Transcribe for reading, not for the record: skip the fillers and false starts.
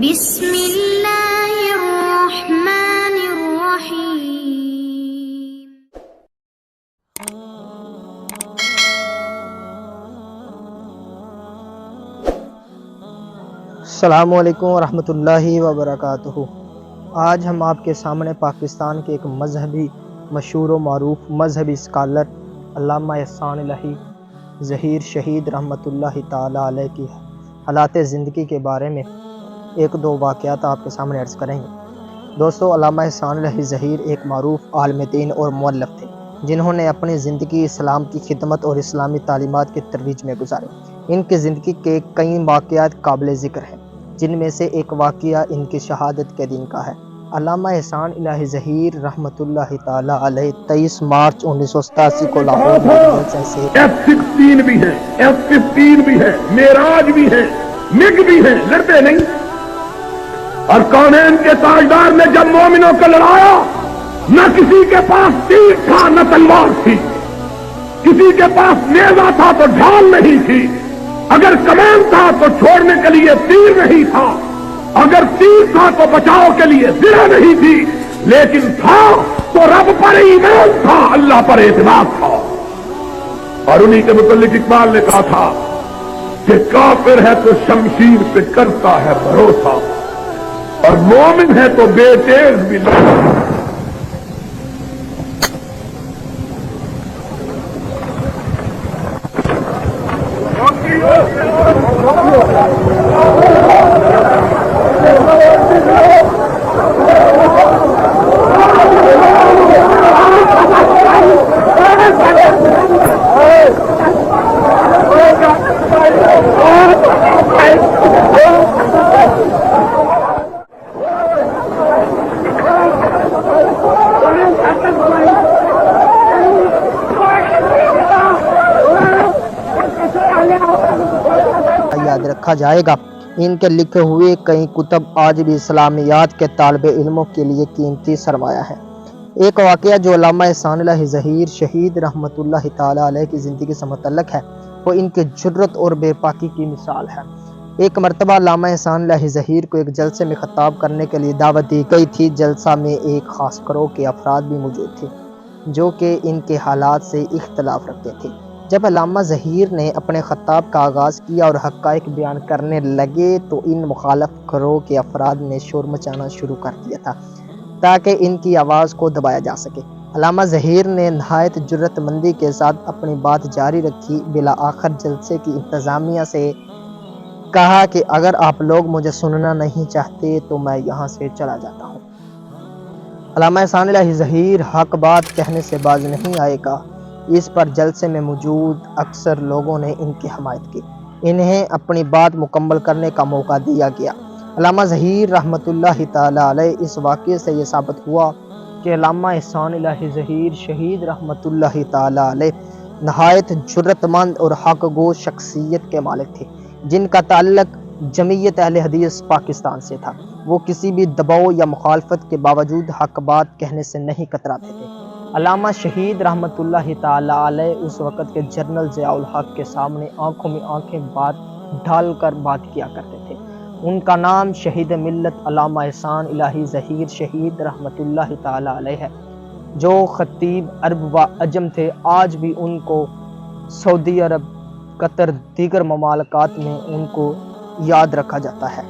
بسم اللہ الرحمن الرحیم۔ السلام علیکم ورحمۃ اللہ وبرکاتہ۔ آج ہم آپ کے سامنے پاکستان کے ایک مذہبی مشہور و معروف مذہبی اسکالر علامہ احسان الہی ظہیر شہید رحمۃ اللہ تعالیٰ علیہ کی حالات زندگی کے بارے میں ایک دو واقعات آپ کے سامنے عرض کریں گے۔ دوستو، علامہ احسان الہی ظہیر ایک معروف عالم دین اور مؤلف تھے جنہوں نے اپنی زندگی اسلام کی خدمت اور اسلامی تعلیمات کی ترویج میں گزاری۔ ان کی زندگی کے کئی واقعات قابل ذکر ہیں، جن میں سے ایک واقعہ ان کی شہادت کے دن کا ہے۔ علامہ احسان الہی ظہیر رحمۃ اللہ تعالیٰ علیہ 23 مارچ 1987 کو لاہور میں جلسہ سے F-16 بھی ہے، F-15 بھی ہے، معراج بھی ہے، مگ بھی ہے، لڑتے نہیں۔ اور کونین کے تاجدار نے جب مومنوں کو لڑایا، نہ کسی کے پاس تیر تھا نہ تلوار تھی، کسی کے پاس نیزہ تھا تو ڈھال نہیں تھی، اگر کمان تھا تو چھوڑنے کے لیے تیر نہیں تھا، اگر تیر تھا تو بچاؤ کے لیے زرہ نہیں تھی، لیکن تھا تو رب پر ایمان تھا، اللہ پر اعتماد تھا۔ اور انہی کے متعلق اقبال نے کہا تھا کہ کافر ہے تو شمشیر پہ کرتا ہے بھروسہ، اور مومن ہے تو بے تیز بھی لڑتا ہے۔ یاد رکھا جائے گا۔ ان کے لکھے ہوئے کئی کتب آج بھی اسلامیات کے طالب علموں کے لیے قیمتی سرمایہ ہے۔ ایک واقعہ جو علامہ احسان الہی ظہیر شہید رحمۃ اللہ تعالیٰ علیہ کی زندگی سے متعلق ہے، وہ ان کی جرت اور بے باکی کی مثال ہے۔ ایک مرتبہ علامہ احسان الہی ظہیر کو ایک جلسے میں خطاب کرنے کے لیے دعوت دی گئی تھی۔ جلسہ میں ایک خاص گروہ کے افراد بھی موجود تھے جو کہ ان کے حالات سے اختلاف رکھتے تھے۔ جب علامہ ظہیر نے اپنے خطاب کا آغاز کیا اور حقائق بیان کرنے لگے تو ان مخالف گروہ کے افراد نے شور مچانا شروع کر دیا تھا تاکہ ان کی آواز کو دبایا جا سکے۔ علامہ ظہیر نے نہایت جرات مندی کے ساتھ اپنی بات جاری رکھی۔ بالآخر جلسے کی انتظامیہ سے کہا کہ اگر آپ لوگ مجھے سننا نہیں چاہتے تو میں یہاں سے چلا جاتا ہوں۔ علامہ احسان الہی ظہیر حق بات کہنے سے باز نہیں آئے گا۔ اس پر جلسے میں موجود اکثر لوگوں نے ان کی حمایت کی۔ انہیں اپنی بات مکمل کرنے کا موقع دیا گیا۔ علامہ ظہیر رحمۃ اللہ تعالیٰ علیہ اس واقعے سے یہ ثابت ہوا کہ علامہ احسان الہی ظہیر شہید رحمۃ اللہ تعالیٰ علیہ نہایت جرات مند اور حق گو شخصیت کے مالک تھے، جن کا تعلق جمعیت اہل حدیث پاکستان سے تھا۔ وہ کسی بھی دباؤ یا مخالفت کے باوجود حق بات کہنے سے نہیں کتراتے تھے۔ علامہ شہید رحمۃ اللہ تعالیٰ علیہ اس وقت کے جنرل ضیاء الحق کے سامنے آنکھوں میں آنکھیں بات ڈال کر بات کیا کرتے تھے۔ ان کا نام شہید ملت علامہ احسان الہی ظہیر شہید رحمۃ اللہ تعالیٰ علیہ ہے، جو خطیب عرب و عجم تھے۔ آج بھی ان کو سعودی عرب، قطر، دیگر ممالکات میں ان کو یاد رکھا جاتا ہے۔